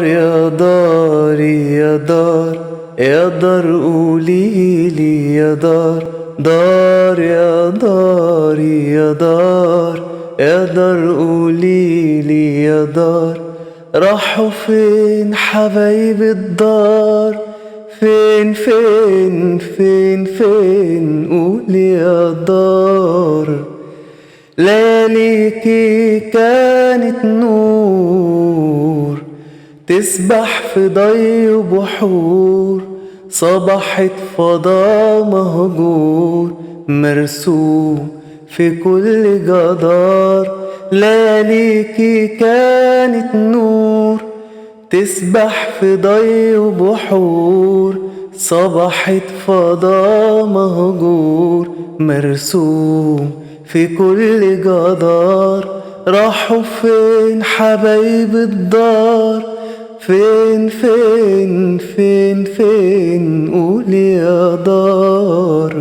يا داري يا دار، يا دار قوليلي يا دار، دار يا داري يا دار، يا دار قوليلي يا دار. راحوا فين حبايب الدار؟ فين فين فين فين قولي يا دار. لياليكي كانت نور تسبح في ضي بحور، صبحت فضا مهجور مرسوم في كل جدار. لياليكي كانت نور تسبح في ضي بحور، صبحت فضا مهجور مرسوم في كل جدار. راحوا فين حبايب الدار؟ فين فين فين فين قولي يا دار.